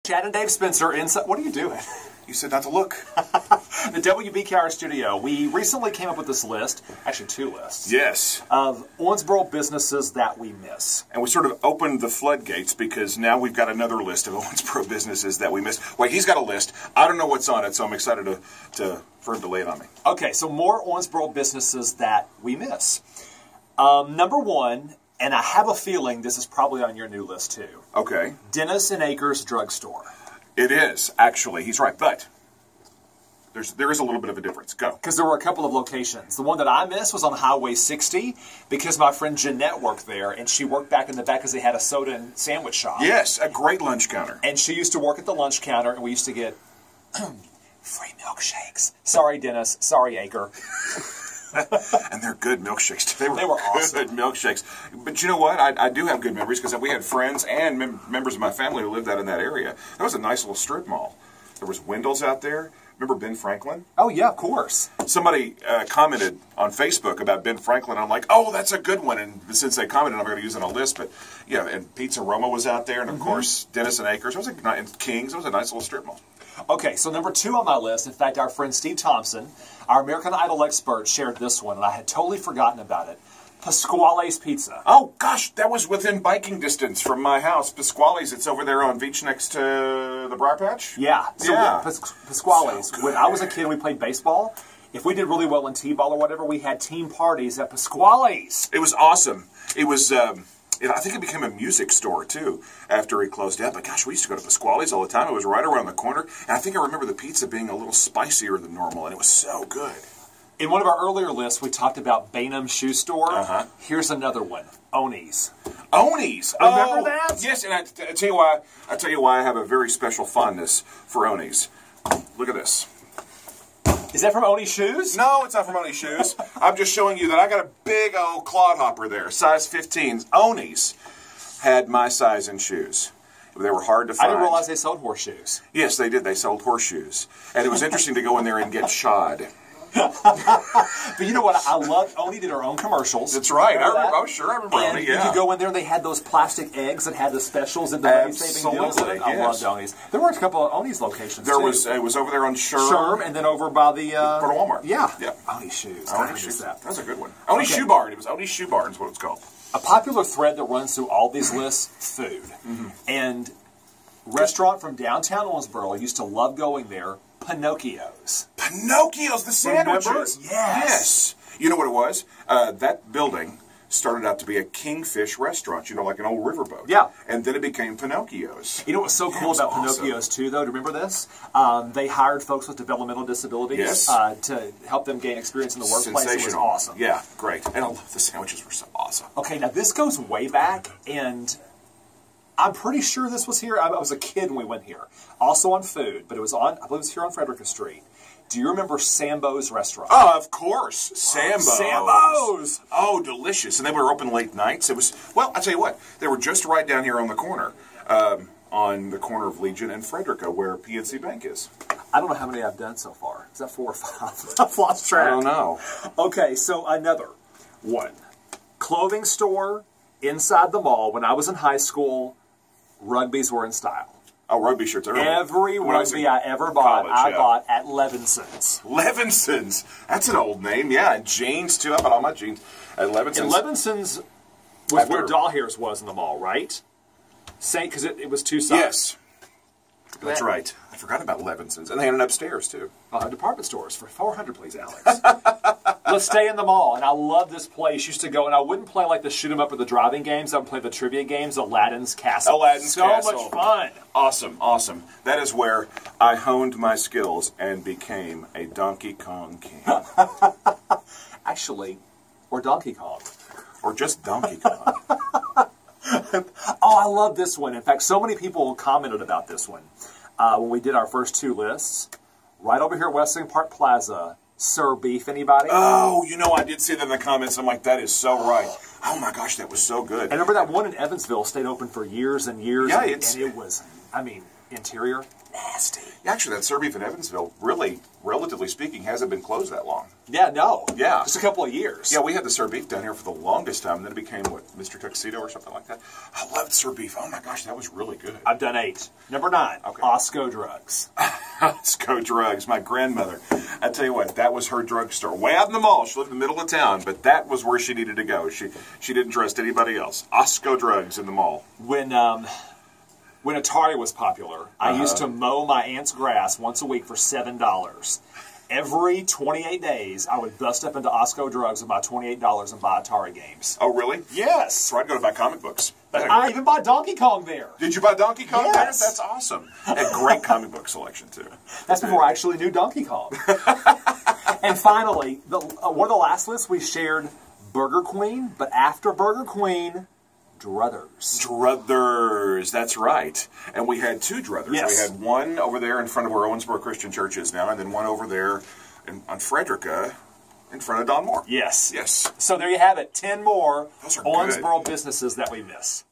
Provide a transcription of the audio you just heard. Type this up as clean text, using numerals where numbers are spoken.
Chad and Dave Spencer inside. What are you doing? You said not to look. The WBKR studio. We recently came up with this list, actually 2 lists. Yes. Of Owensboro businesses that we miss. And we sort of opened the floodgates because now we've got another list of Owensboro businesses that we missed. Wait, he's got a list. I don't know what's on it, so I'm excited for him to lay it on me. Okay, so more Owensboro businesses that we miss. Number 1, and I have a feeling this is probably on your new list too. Okay. Dennis and Acres Drugstore. It is, actually. He's right, but there is a little bit of a difference. Go. Because there were a couple of locations. The one that I missed was on Highway 60 because my friend Jeanette worked there, and she worked back in the back because they had a soda and sandwich shop. Yes, a great lunch counter. And she used to work at the lunch counter, and we used to get free milkshakes. Sorry, Dennis. Sorry, Acre. And they're good milkshakes. They were awesome. Good milkshakes. But you know what? I do have good memories because we had friends and members of my family who lived out in that area. That was a nice little strip mall. There was windows out there. Remember Ben Franklin? Oh, yeah, of course. Somebody commented on Facebook about Ben Franklin. I'm like, oh, that's a good one. And since they commented, I'm going to use it on a list. But, yeah, and Pizza Roma was out there. And, of course, Dennis and Acres. And King's. It was a nice little strip mall. Okay, so number 2 on my list, in fact, our friend Steve Thompson, our American Idol expert, shared this one, and I had totally forgotten about it. Pasquale's Pizza. Oh, gosh, that was within biking distance from my house. Pasquale's, it's over there on Beach next to the Briar Patch? Yeah. So yeah. Pasquale's. So when I was a kid and we played baseball, if we did really well in T-ball or whatever, we had team parties at Pasquale's. It was awesome. It was... I think it became a music store, too, after it closed down. But, gosh, we used to go to Pasquale's all the time. It was right around the corner. And I think I remember the pizza being a little spicier than normal, and it was so good. In one of our earlier lists, we talked about Bainham Shoe Store. Here's another one, Oni's. Oni's! Remember that? Yes, and I tell you why I have a very special fondness for Oni's. Look at this. Is that from Oni's Shoes? No, it's not from Oni's Shoes. I'm just showing you that I got a big old clodhopper there, size 15s. Oni's had my size in shoes. They were hard to find. I didn't realize they sold horseshoes. Yes, they did. They sold horseshoes. And it was interesting to go in there and get shod. But you know what? I loved Oni did her own commercials. That's right. I remember, that? oh, sure, I remember and Oni, yeah. You could go in there, they had those plastic eggs that had the specials and the money-saving deals in it. I loved Oni's. There were a couple of Oni's locations, too. It was over there on Sherm. And then over by the... Front of Walmart. Yeah. Yeah. Oni's Shoes. Oni's Shoes. That was a good one. Oni's Shoe Barn. It was Oni's Shoe Barn is what it's called. A popular thread that runs through all these lists, food. And restaurant from downtown Owensboro, used to love going there, Pinocchio's. Pinocchio's, the sandwiches. Remember? Yes. You know what it was? That building started out to be a Kingfish restaurant, you know, like an old riverboat. Yeah. And then it became Pinocchio's. You know what's so cool about Pinocchio's, too, though? Do you remember this? They hired folks with developmental disabilities to help them gain experience in the workplace. It was awesome. Yeah, great. And I love the sandwiches were so awesome. Okay, now this goes way back, and I'm pretty sure this was here. I was a kid when we went here. Also on food, but it was on, I believe it was here on Frederica Street. Do you remember Sambo's restaurant? Oh, of course. Sambo's. Sambo's. Oh, delicious. And they were open late nights. It was, well, I'll tell you what, they were just right down here on the corner of Legion and Frederica, where PNC Bank is. I don't know how many I've done so far. Is that 4 or 5? I've lost track. I don't know. Okay, so another one. Clothing store inside the mall. When I was in high school, rugbies were in style. Oh, rugby shirts. Every rugby I ever bought, I bought at Levinson's. Levinson's. That's an old name, yeah. And jeans, too. I bought all my jeans at Levinson's. And Levinson's was where Doll Hairs was in the mall, right? Because it was 2 sides. Yes. That's right. I forgot about Levinson's. And they had it upstairs, too. Department stores for $400, please, Alex. Let's stay in the mall. And I love this place. Used to go, and I wouldn't play like the shoot 'em up or the driving games. I would play the trivia games, Aladdin's Castle. Aladdin's Castle. So much fun. Awesome, awesome. That is where I honed my skills and became a Donkey Kong king. Actually, or Donkey Kong. Or just Donkey Kong. Oh, I love this one. In fact, so many people commented about this one when we did our first 2 lists. Right over here at Western Park Plaza, Sir Beef, anybody? Oh, you know, I did see that in the comments. I'm like, that is so right. Oh, my gosh, that was so good. And remember that one in Evansville stayed open for years and years. Yeah, and it was, I mean... Interior, nasty. Actually, that Sir Beef in Evansville, really, relatively speaking, hasn't been closed that long. Yeah, no. Yeah. Just a couple of years. Yeah, we had the Sir Beef down here for the longest time, and then it became, what, Mr. Tuxedo or something like that? I loved Sir Beef. Oh, my gosh, that was really good. I've done 8. Number 9, Okay. Osco Drugs. Osco Drugs. My grandmother, I tell you what, that was her drugstore. Way out in the mall. She lived in the middle of town, but that was where she needed to go. She didn't trust anybody else. Osco Drugs in the mall. When Atari was popular, I used to mow my aunt's grass once a week for $7. Every 28 days, I would bust up into Osco Drugs with my $28 and buy Atari games. Oh, really? Yes. So I'd go to buy comic books. I even bought Donkey Kong there. Did you buy Donkey Kong there? Yes. That's awesome. And great comic book selection, too. That's before I actually knew Donkey Kong. And finally, one of the last lists we shared Burger Queen, but after Burger Queen, Druthers. Druthers, that's right. And we had 2 Druthers. Yes. We had one over there in front of where Owensboro Christian Church is now, and then one over there on Frederica in front of Don Moore. Yes. Yes. So there you have it. 10 more Those are Owensboro businesses that we miss.